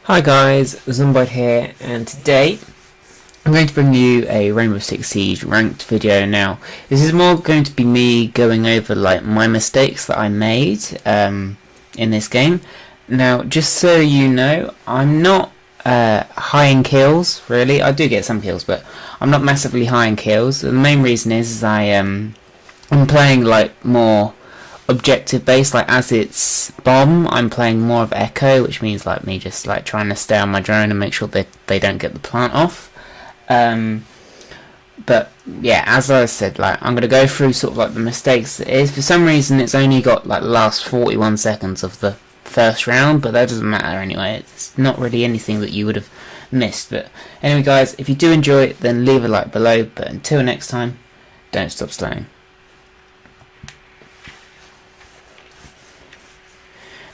Hi guys, Zumboid here, and today I'm going to bring you a Rainbow Six Siege ranked video. Now, this is more going to be me going over like my mistakes that I made in this game. Now, just so you know, I'm not high in kills, really. I do get some kills, but I'm not massively high in kills. The main reason is I'm playing like more objective based. Like as it's bomb, I'm playing more of echo, which means like me just like trying to stay on my drone and make sure that they don't get the plant off. But yeah, as I said, like I'm gonna go through sort of like the mistakes. It is for some reason it's only got like the last 41 seconds of the first round, but that doesn't matter anyway. It's not really anything that you would have missed. But anyway guys, if you do enjoy it, then leave a like below. But until next time, don't stop slaying.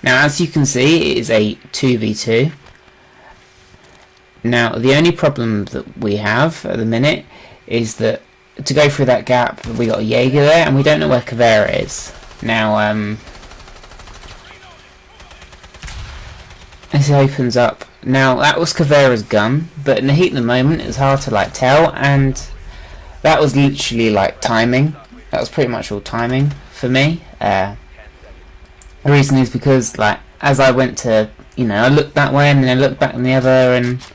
Now, as you can see, it is a 2v2. Now, the only problem that we have at the minute is that to go through that gap, we got a Jaeger there, and we don't know where Caveira is. Now, this opens up. Now, that was Caveira's gun, but in the heat of the moment, it's hard to like tell, and that was literally like timing. That was pretty much all timing for me. The reason is because, like, as I went to, I looked that way and then I looked back on the other and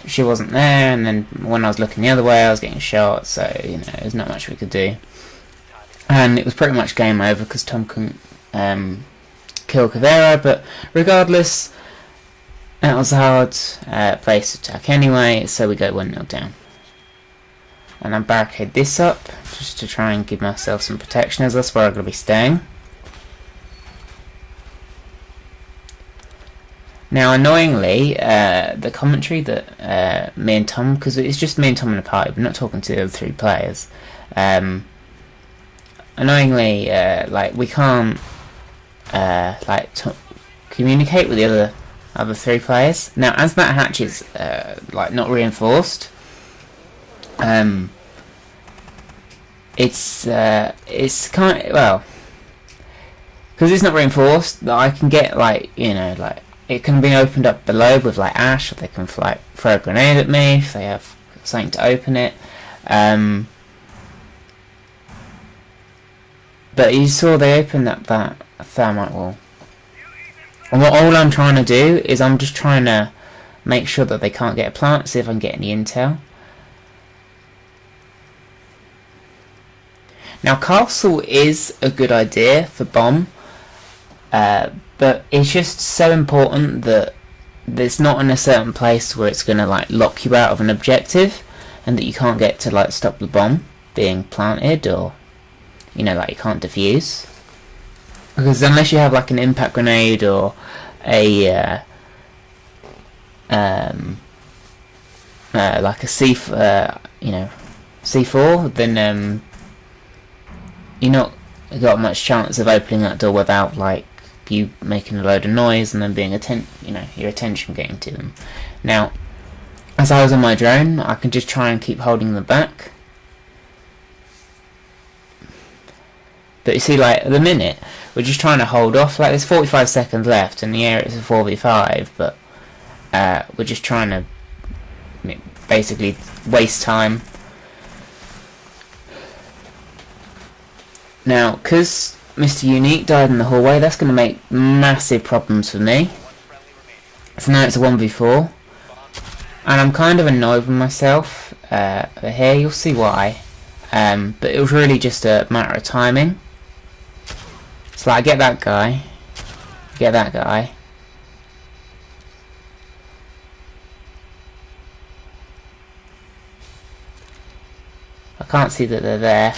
she wasn't there, and then when I was looking the other way I was getting shot, so, there's not much we could do. And it was pretty much game over because Tom couldn't kill Caveira, but regardless, that was a hard place to attack anyway, so we go 1-0 down. And I barricade this up just to try and give myself some protection, as that's where I'm going to be staying. Now, annoyingly, the commentary that me and Tom, because it's just me and Tom in a party, we're not talking to the other three players. Annoyingly, like we can't communicate with the other three players. Now, as that hatch is like not reinforced, it's kind of, well, because it's not reinforced, that I can get like it can be opened up below with like ash, or they can throw a grenade at me if they have something to open it. But you saw they opened that thermite wall. And all I'm trying to do is I'm just trying to make sure that they can't get a plant, see if I can get any intel. Now, castle is a good idea for bomb. But it's just so important that it's not in a certain place where it's going to like lock you out of an objective and that you can't get to like stop the bomb being planted, or like you can't defuse, because unless you have like an impact grenade or a like a C4, then you're not got much chance of opening that door without like you making a load of noise and then being your attention getting to them. Now, as I was on my drone, I can just try and keep holding them back. But you see, like at the minute, we're just trying to hold off. Like there's 45 seconds left, and the air it's a 4v5, but we're just trying to basically waste time. Now, because Mr. Unique died in the hallway, that's going to make massive problems for me. So now it's a 1v4. And I'm kind of annoyed with myself here, you'll see why. But it was really just a matter of timing. So like, I get that guy. I can't see that they're there.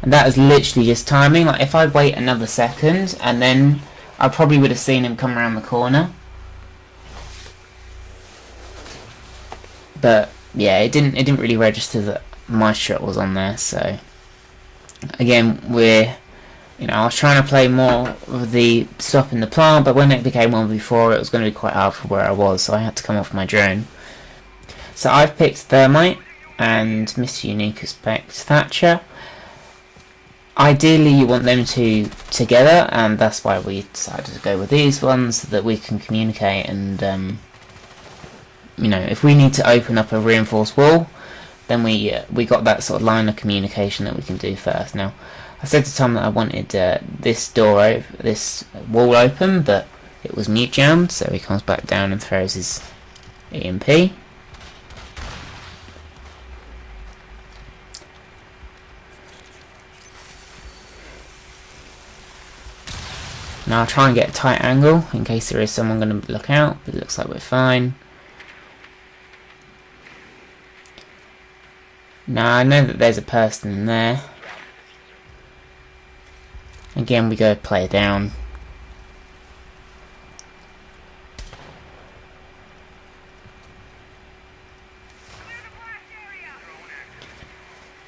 And that is literally just timing. Like if I'd wait another second, and then I probably would have seen him come around the corner. But yeah, it didn't really register that my shot was on there. So again, I was trying to play more of the stopping the plant, but when it became 1v4, it was going to be quite hard for where I was, so I had to come off my drone. So I've picked Thermite, and Mr. Unique has picked Thatcher. ideally you want them two together, and that's why we decided to go with these ones, so that we can communicate. And you know, if we need to open up a reinforced wall, then we got that sort of line of communication that we can do first. Now, I said to Tom that I wanted this wall open, but it was mute jammed, so he comes back down and throws his EMP. Now I'll try and get a tight angle in case there is someone going to look out, but it looks like we're fine. Now I know that there's a person in there. Again, we go play down.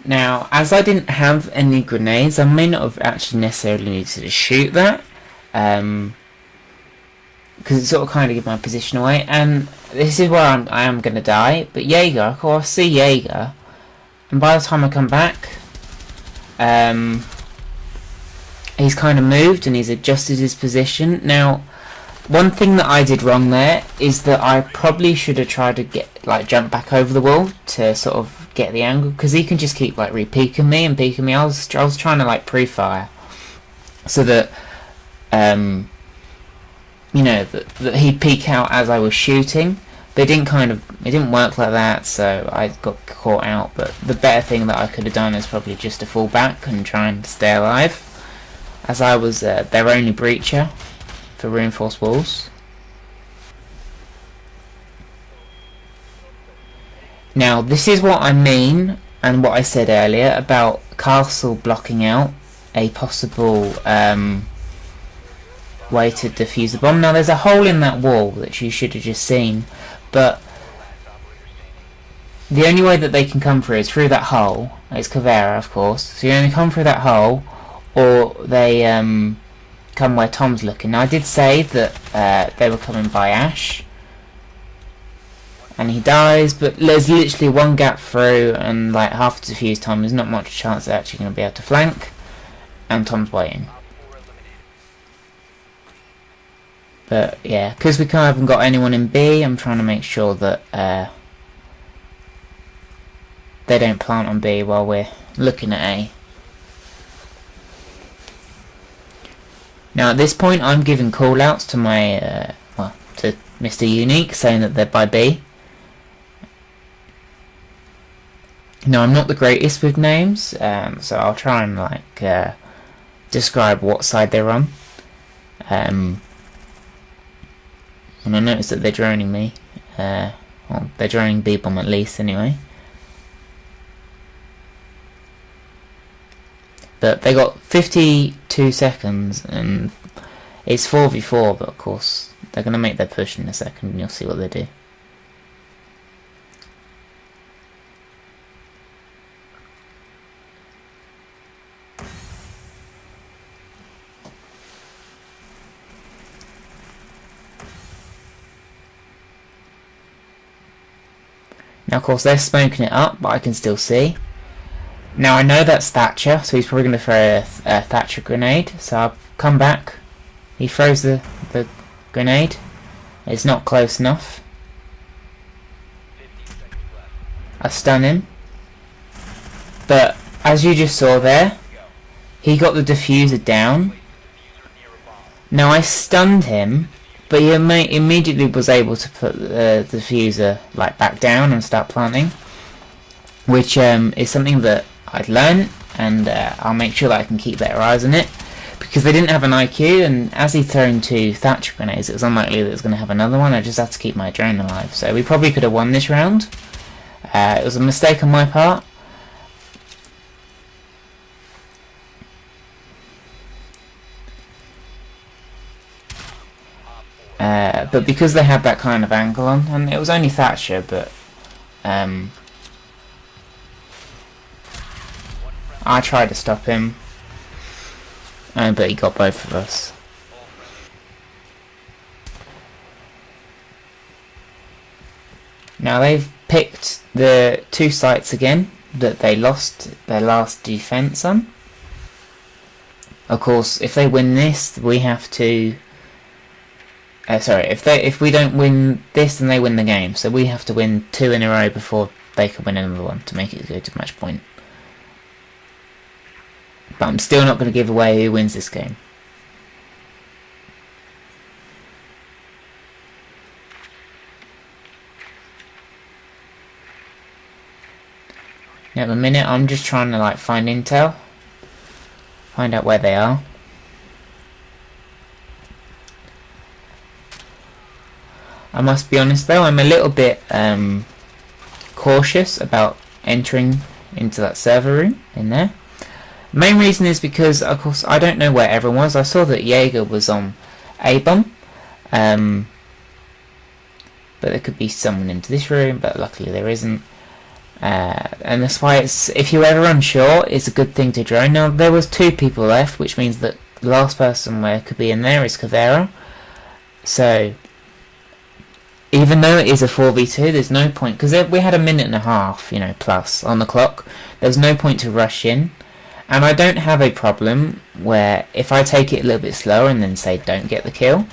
Now, as I didn't have any grenades, I may not have actually necessarily needed to shoot that. Because it sort of kind of gives my position away. And this is where I am going to die. But Jaeger, of course, I see Jaeger. And by the time I come back, he's kind of moved and he's adjusted his position. Now, one thing that I did wrong there is that I probably should have tried to jump back over the wall to sort of get the angle, because he can just keep re-peeking me and peeking me. I was trying to pre-fire so that you know, that he'd peek out as I was shooting. But it didn't work like that, so I got caught out. But the better thing that I could have done is probably just to fall back and try and stay alive, as I was their only breacher for reinforced walls. Now, this is what I mean, and what I said earlier about Castle blocking out a possible way to defuse the bomb. Now, there's a hole in that wall that you should have just seen, but the only way that they can come through is through that hole. It's Caveira, of course, so you only come through that hole, or they come where Tom's looking. Now, I did say that they were coming by Ash, and he dies, but there's literally one gap through, and half the defuse time, there's not much chance they're actually going to be able to flank, and Tom's waiting. But yeah, because we kind of haven't got anyone in B, I'm trying to make sure that they don't plant on B while we're looking at A. Now at this point I'm giving call-outs to my, to Mr. Unique, saying that they're by B. Now I'm not the greatest with names, so I'll try and describe what side they're on. And I noticed that they're droning me. Well, they're droning B-bomb at least anyway. But they got 52 seconds, and it's 4v4, but of course they're going to make their push in a second, and you'll see what they do. Now, of course, they're smoking it up, but I can still see. Now, I know that's Thatcher, so he's probably going to throw a Thatcher grenade. So I'll come back. He throws the grenade. It's not close enough. I stun him. But, as you just saw there, he got the diffuser down. Now, I stunned him, but he immediately was able to put the diffuser back down and start planting, which is something that I'd learned, and I'll make sure that I can keep better eyes on it, because they didn't have an IQ, and as he thrown 2 Thatcher grenades, it was unlikely that it was going to have another one. I just had to keep my drone alive, so we probably could have won this round. It was a mistake on my part. But because they had that kind of angle on, and it was only Thatcher, but I tried to stop him, but he got both of us. Now they've picked the 2 sites again that they lost their last defense on. of course, if they win this, we have to. If we don't win this, then they win the game. So we have to win 2 in a row before they can win another one to make it go to match point. But I'm still not going to give away who wins this game. Now at the minute I'm just trying to like find intel. Find out where they are. I must be honest though, I'm a little bit cautious about entering into that server room in there. Main reason is because of course I don't know where everyone was. I saw that Jaeger was on A-bomb. But there could be someone into this room, but luckily there isn't. And that's why it's, if you're ever unsure, it's a good thing to drone. Now there was 2 people left, which means that the last person where could be in there is Caveira. So even though it is a 4v2, there's no point, because we had a minute and a half, you know, plus on the clock. There's no point to rush in. And I don't have a problem where if I take it a little bit slower and then say don't get the kill.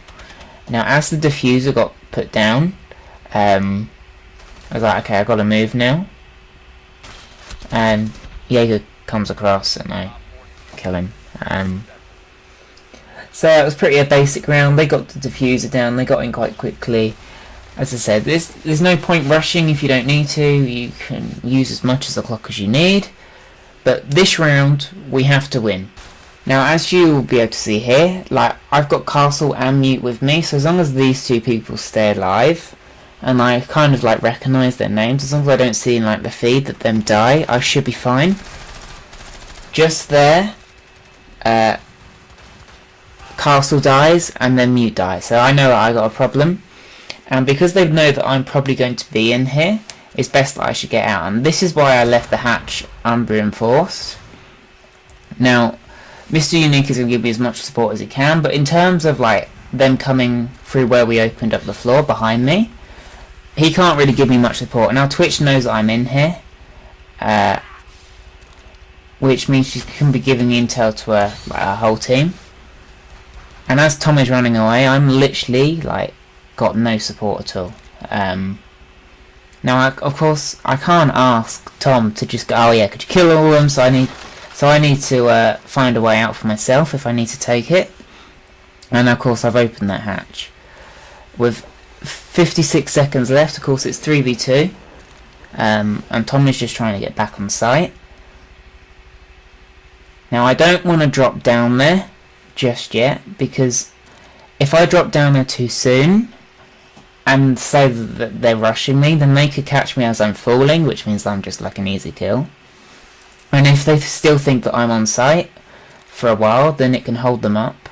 Now as the diffuser got put down, I was like, okay, I got to move now. And Jaeger comes across and I kill him. So it was pretty a basic round. They got the diffuser down, they got in quite quickly. As I said, there's no point rushing if you don't need to. You can use as much of the clock as you need. But this round, we have to win. Now as you will be able to see here, like I've got Castle and Mute with me, so as long as these 2 people stay alive, and I kind of like recognise their names, as long as I don't see in like the feed that them die, I should be fine. Just there, Castle dies and then Mute dies, so I know that I got a problem. And because they know that I'm probably going to be in here, it's best that I should get out. And this is why I left the hatch unreinforced. Now, Mr. Unique is going to give me as much support as he can, but in terms of like them coming through where we opened up the floor behind me, he can't really give me much support. Now Twitch knows that I'm in here, which means she can be giving intel to her whole team. And as Tom is running away, I'm literally like got no support at all. Now of course I can't ask Tom to just go, oh yeah, could you kill all of them? So I need to find a way out for myself if I need to take it. And of course I've opened that hatch with 56 seconds left. Of course it's 3v2, and Tom is just trying to get back on site. Now I don't want to drop down there just yet, because if I drop down there too soon and say that they're rushing me, then they could catch me as I'm falling, which means I'm just like an easy kill. And if they still think that I'm on site for a while, then it can hold them up.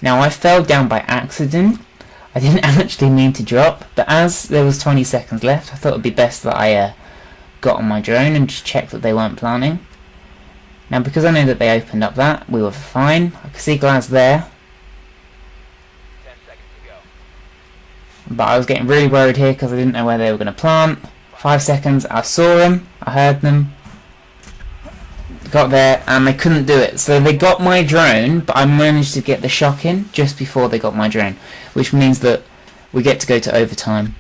Now I fell down by accident. I didn't actually mean to drop, but as there was 20 seconds left, I thought it would be best that I got on my drone and just checked that they weren't planning. Now because I know that they opened up that, we were fine. I could see Glaz there. 10 seconds to go. But I was getting really worried here because I didn't know where they were going to plant. 5 seconds, I saw them, I heard them. Got there and they couldn't do it, so they got my drone, but I managed to get the shock in just before they got my drone, which means that we get to go to overtime.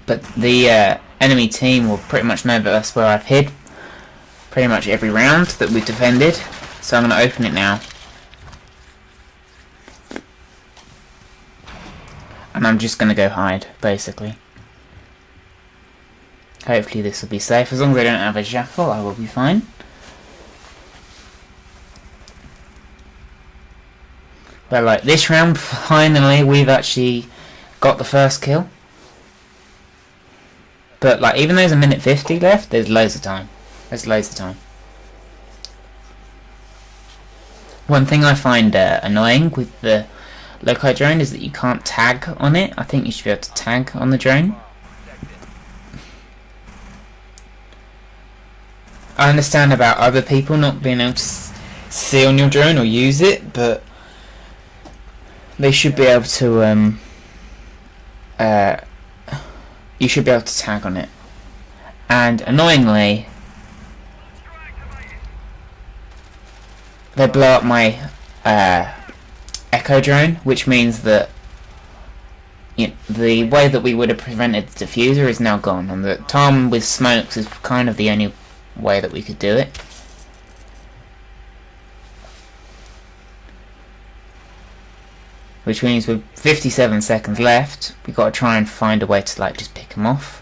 But the enemy team will pretty much know that that's where I've hid pretty much every round that we've defended, so I'm going to open it now. And I'm just going to go hide, basically. Hopefully this will be safe. As long as I don't have a jackal, I will be fine. But like this round, finally we've actually got the first kill. But like even though there's a minute 50 left, there's loads of time. There's loads of time. One thing I find annoying with the Loci drone is that you can't tag on it. I think you should be able to tag on the drone. I understand about other people not being able to see on your drone or use it, but they should be able to you should be able to tag on it. and annoyingly they blow up my Echo drone, which means that the way that we would have prevented the diffuser is now gone, and the Tom with smokes is kind of the only way that we could do it. Which means with 57 seconds left, we've got to try and find a way to like just pick him off.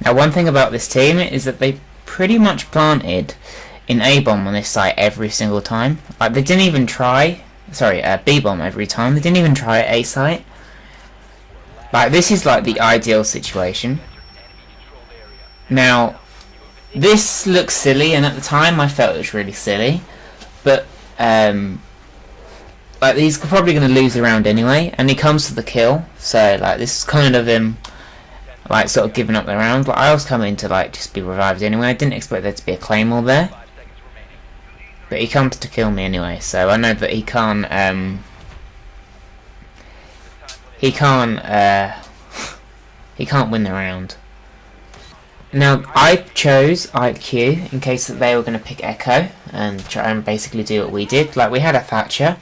Now one thing about this team is that they pretty much planted in A-bomb on this site every single time. Like they didn't even try, B-bomb every time. They didn't even try A site. Like this is like the ideal situation. Now this looks silly, and at the time I felt it was really silly, but like he's probably going to lose the round anyway, and he comes to the kill, so like this is kind of him like sort of giving up the round. Like I was coming to like just be revived anyway. I didn't expect there to be a claymore there, but he comes to kill me anyway, so I know that he can't win the round. Now I chose IQ in case that they were going to pick Echo and try and basically do what we did. Like we had a Thatcher,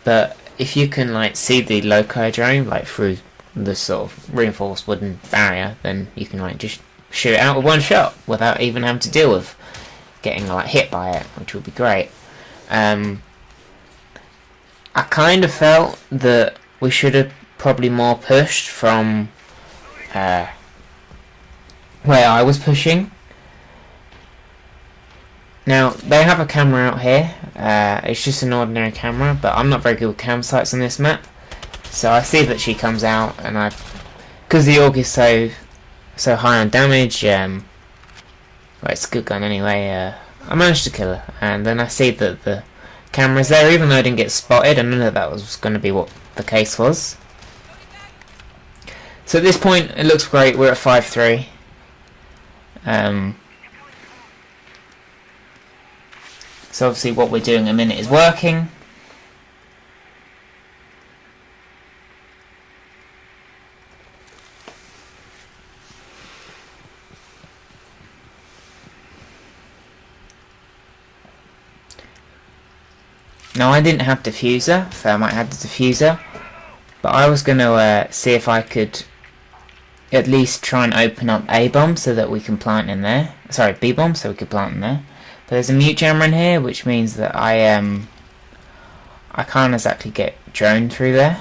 but if you can like see the Loco drone like through the sort of reinforced wooden barrier, then you can like just shoot it out with one shot without even having to deal with getting like hit by it, which would be great. I kind of felt that we should have probably more pushed from where I was pushing. Now they have a camera out here. It's just an ordinary camera, but I'm not very good with cam sights on this map. So I see that she comes out, and because the AUG is so high on damage, well, it's a good gun anyway. I managed to kill her, and then I see that the camera's there, even though I didn't get spotted. I knew that was going to be what the case was. So at this point, it looks great. We're at 5-3. So obviously what we're doing in a minute is working. Now I didn't have diffuser, so I might have the diffuser, but I was going to see if I could at least try and open up A-bomb so that we can plant in there. Sorry, B-bomb so we could plant in there. But there's a mute jammer in here, which means that I can't exactly get drone through there.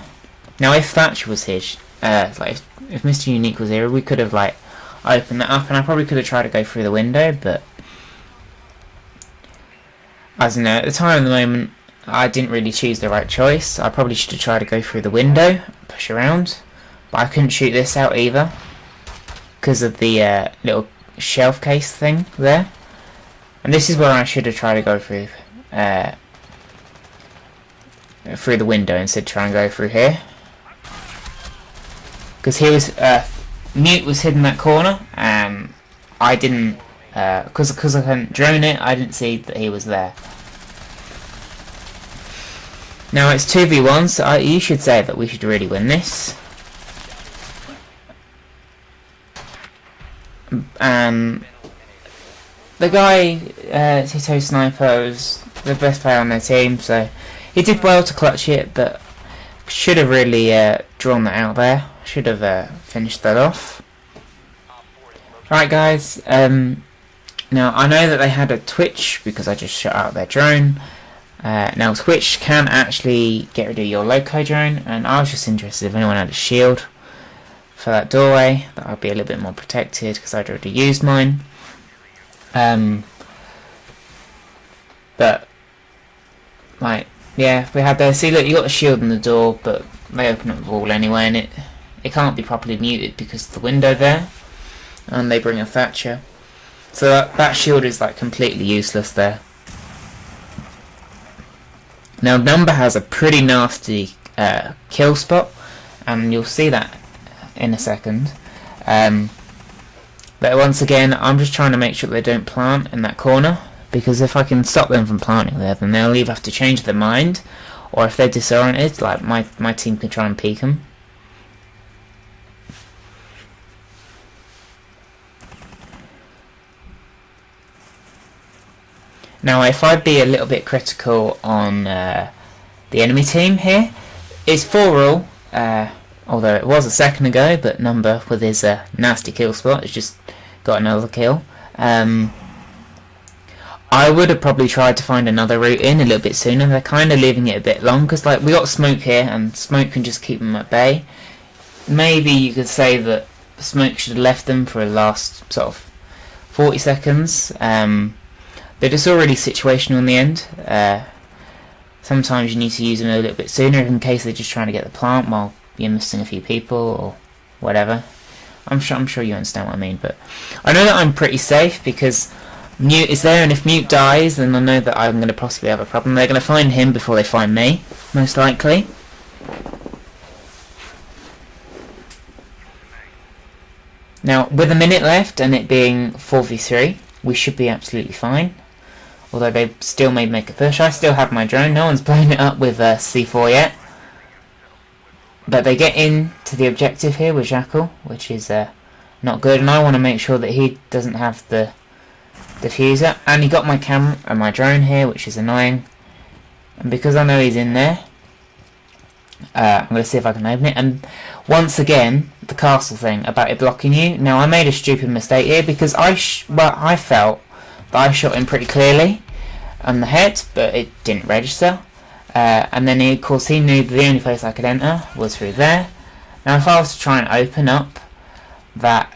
Now if Thatcher was here, like if Mr. Unique was here, we could have like opened that up, and I probably could have tried to go through the window, but I don't know, at the time of the moment I didn't really choose the right choice. I probably should have tried to go through the window, push around, but I couldn't shoot this out either because of the little shelf case thing there. And this is where I should have tried to go through the window instead of trying to go through here, because he was mute was hidden in that corner, and I didn't because I couldn't drone it. I didn't see that he was there. Now it's 2v1, so you should say that we should really win this. The guy, Tito Sniper, was the best player on their team, so he did well to clutch it, but should have really drawn that out there. Should have finished that off. Alright guys, now I know that they had a Twitch because I just shot out their drone. Now Twitch can actually get rid of your Loco drone, and I was just interested if anyone had a shield for that doorway, that I'd be a little bit more protected because I'd already used mine. But like, yeah, we had there. See, look, you got the shield in the door, but they open up the wall anyway, and it can't be properly muted because of the window there, and they bring a Thatcher, so that shield is like completely useless there. Now Number has a pretty nasty kill spot, and you'll see that in a second. But once again, I'm just trying to make sure they don't plant in that corner, because if I can stop them from planting there, then they'll either have to change their mind, or if they're disoriented, like my team can try and peek them. Now, if I'd be a little bit critical on the enemy team here, it's 4-all, although it was a second ago, but Number, with his nasty kill spot, has just got another kill. I would have probably tried to find another route in a little bit sooner. They're kind of leaving it a bit long, because like, we got Smoke here, and Smoke can just keep them at bay. Maybe you could say that Smoke should have left them for the last sort of 40 seconds. They're just already situational in the end. Sometimes you need to use them a little bit sooner in case they're just trying to get the plant while you're missing a few people or whatever. I'm sure you understand what I mean, but I know that I'm pretty safe because Mute is there, and if Mute dies, then I know that I'm going to possibly have a problem. They're going to find him before they find me, most likely. Now, with a minute left and it being 4v3, we should be absolutely fine. Although they still may make a push. I still have my drone. No one's blown it up with C4 yet. But they get into the objective here with Jackal, which is not good. And I want to make sure that he doesn't have the diffuser. And he got my camera and my drone here, which is annoying. And because I know he's in there, I'm going to see if I can open it. And once again, the castle thing about it blocking you. Now, I made a stupid mistake here because I felt that I shot him pretty clearly on the head, but it didn't register. And then, of course, he knew the only place I could enter was through there. Now, if I was to try and open up that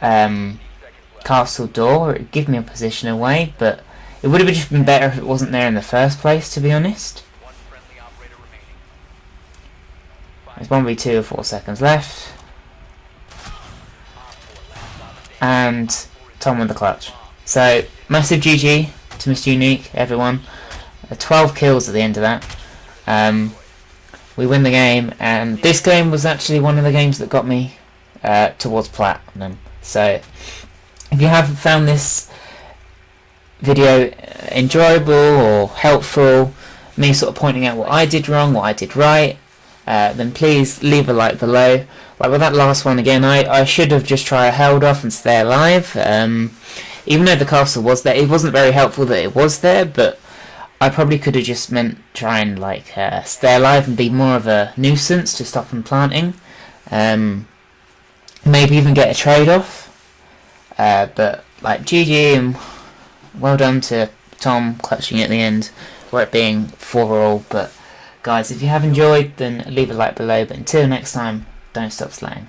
castle door, it would give me a position away, but it would have just been better if it wasn't there in the first place, to be honest. There's 1v2 with 4 seconds left. And Tom with the clutch. So, massive GG to Mr. Unique, everyone. 12 kills at the end of that. We win the game, and this game was actually one of the games that got me towards Platinum. So, if you have found this video enjoyable or helpful, me sort of pointing out what I did wrong, what I did right, then please leave a like below. Like with that last one again, I should have just held off and stay alive. Even though the castle was there, it wasn't very helpful that it was there, but I probably could have just try and like stay alive and be more of a nuisance to stop them planting. Maybe even get a trade-off. But like GG and well done to Tom clutching at the end, for it being 4-all. But guys, if you have enjoyed, then leave a like below. But until next time, don't stop slaying.